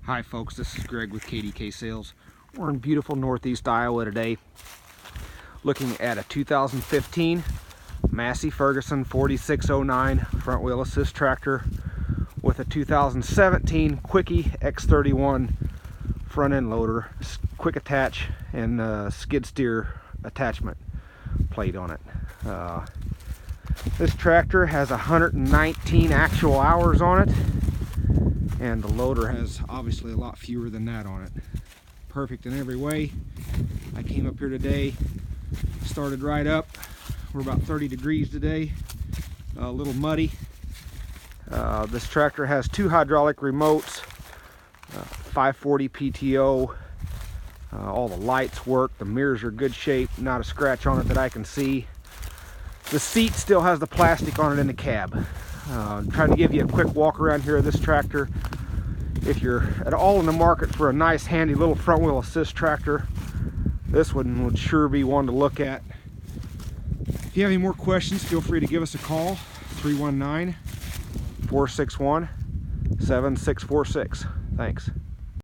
Hi folks, this is Greg with KDK Sales. We're in beautiful northeast Iowa today, looking at a 2015 Massey Ferguson 4609 front wheel assist tractor with a 2017 Quickie X31 front end loader, quick attach and skid steer attachment plate on it. This tractor has 119 actual hours on it, and the loader has obviously a lot fewer than that on it. Perfect in every way. I came up here today, started right up. We're about 30 degrees today, a little muddy. This tractor has two hydraulic remotes, 540 PTO. All the lights work, the mirrors are good shape, not a scratch on it that I can see. The seat still has the plastic on it in the cab. I'm trying to give you a quick walk around here of this tractor. If you're at all in the market for a nice handy little front wheel assist tractor, this one would sure be one to look at. If you have any more questions, feel free to give us a call, 319-461-7646. Thanks.